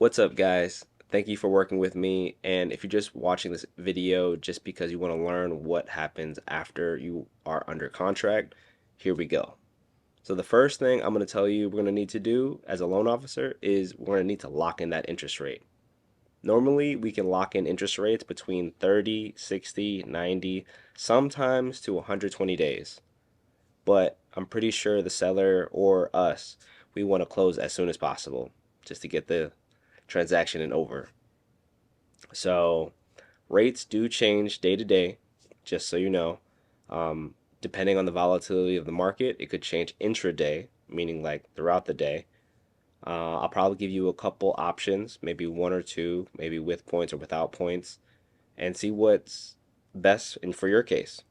What's up, guys? Thank you for working with me. And if you're just watching this video just because you want to learn what happens after you are under contract, here we go. So the first thing I'm going to tell you we're going to need to do as a loan officer is we're going to need to lock in that interest rate. Normally, we can lock in interest rates between 30, 60, 90, sometimes to 120 days. But I'm pretty sure the seller or us, we want to close as soon as possible just to get the transaction and over. So rates do change day to day, just so you know. Depending on the volatility of the market, it could change intraday, meaning like throughout the day. I'll probably give you a couple options, maybe one or two, maybe with points or without points, and see what's best in for your case.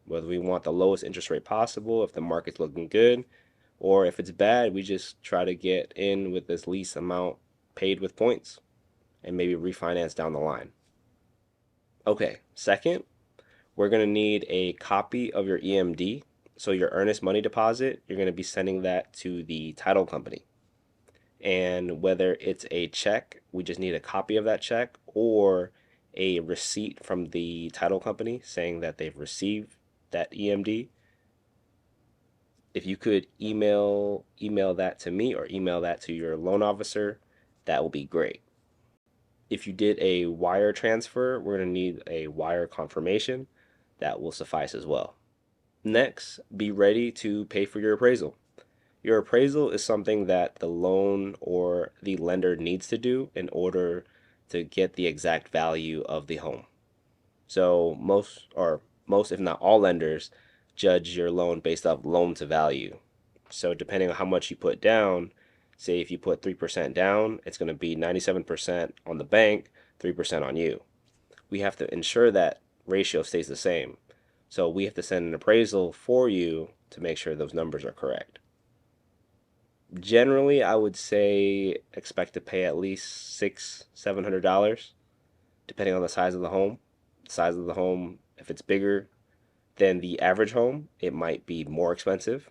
Whether we want the lowest interest rate possible, if the market's looking good, or if it's bad, we just try to get in with this least amount paid with points and maybe refinance down the line. Okay, second, we're going to need a copy of your EMD. So your earnest money deposit, you're going to be sending that to the title company. And whether it's a check, we just need a copy of that check, or a receipt from the title company saying that they've received that EMD. If you could email that to me or email that to your loan officer, that will be great. If you did a wire transfer, we're going to need a wire confirmation. That will suffice as well. Next, be ready to pay for your appraisal. Your appraisal is something that the loan or the lender needs to do in order to get the exact value of the home. So most if not all lenders judge your loan based off loan to value. So depending on how much you put down, say if you put 3% down, it's going to be 97% on the bank, 3% on you. We have to ensure that ratio stays the same. So we have to send an appraisal for you to make sure those numbers are correct. Generally, I would say expect to pay at least $600-700, depending on the size of the home. The size of the home, if it's bigger than the average home, it might be more expensive.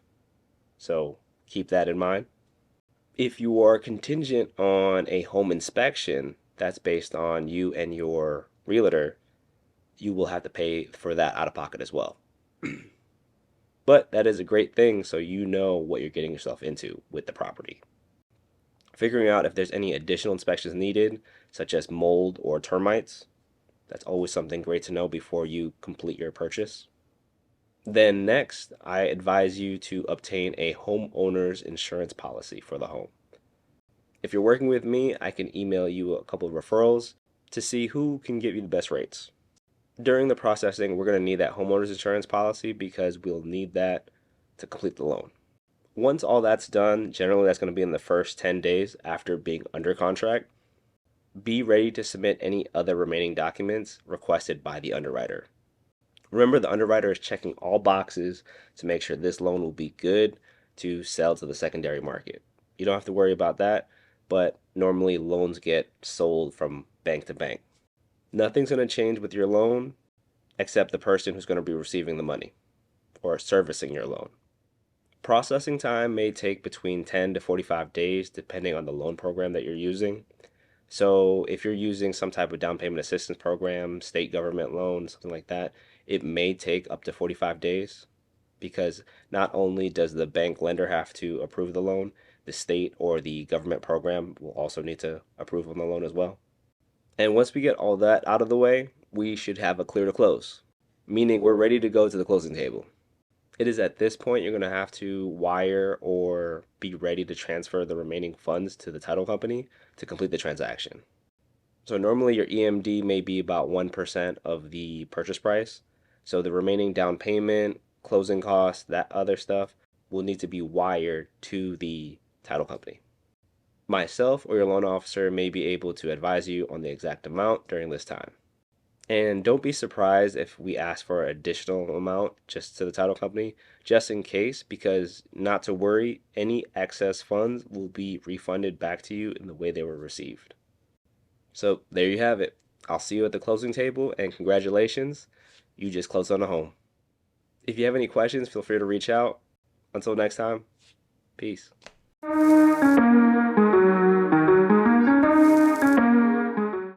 So keep that in mind. If you are contingent on a home inspection, that's based on you and your realtor, you will have to pay for that out of pocket as well. But that is a great thing, so you know what you're getting yourself into with the property. Figuring out if there's any additional inspections needed, such as mold or termites, that's always something great to know before you complete your purchase. Then next, I advise you to obtain a homeowner's insurance policy for the home. If you're working with me, I can email you a couple of referrals to see who can give you the best rates. During the processing, we're going to need that homeowner's insurance policy because we'll need that to complete the loan. Once all that's done, generally that's going to be in the first 10 days after being under contract. Be ready to submit any other remaining documents requested by the underwriter. Remember, the underwriter is checking all boxes to make sure this loan will be good to sell to the secondary market. You don't have to worry about that, but normally loans get sold from bank to bank. Nothing's going to change with your loan except the person who's going to be receiving the money or servicing your loan. Processing time may take between 10 to 45 days depending on the loan program that you're using. So if you're using some type of down payment assistance program, state government loan, something like that, it may take up to 45 days because not only does the bank lender have to approve the loan, the state or the government program will also need to approve on the loan as well. And once we get all that out of the way, we should have a clear to close, meaning we're ready to go to the closing table. It is at this point you're going to have to wire or be ready to transfer the remaining funds to the title company to complete the transaction. So normally your EMD may be about 1% of the purchase price. So the remaining down payment, closing costs, that other stuff will need to be wired to the title company. Myself or your loan officer may be able to advise you on the exact amount during this time. And don't be surprised if we ask for an additional amount just to the title company, just in case, because not to worry, any excess funds will be refunded back to you in the way they were received. So there you have it. I'll see you at the closing table, and congratulations, you just closed on a home. If you have any questions, feel free to reach out. Until next time, peace.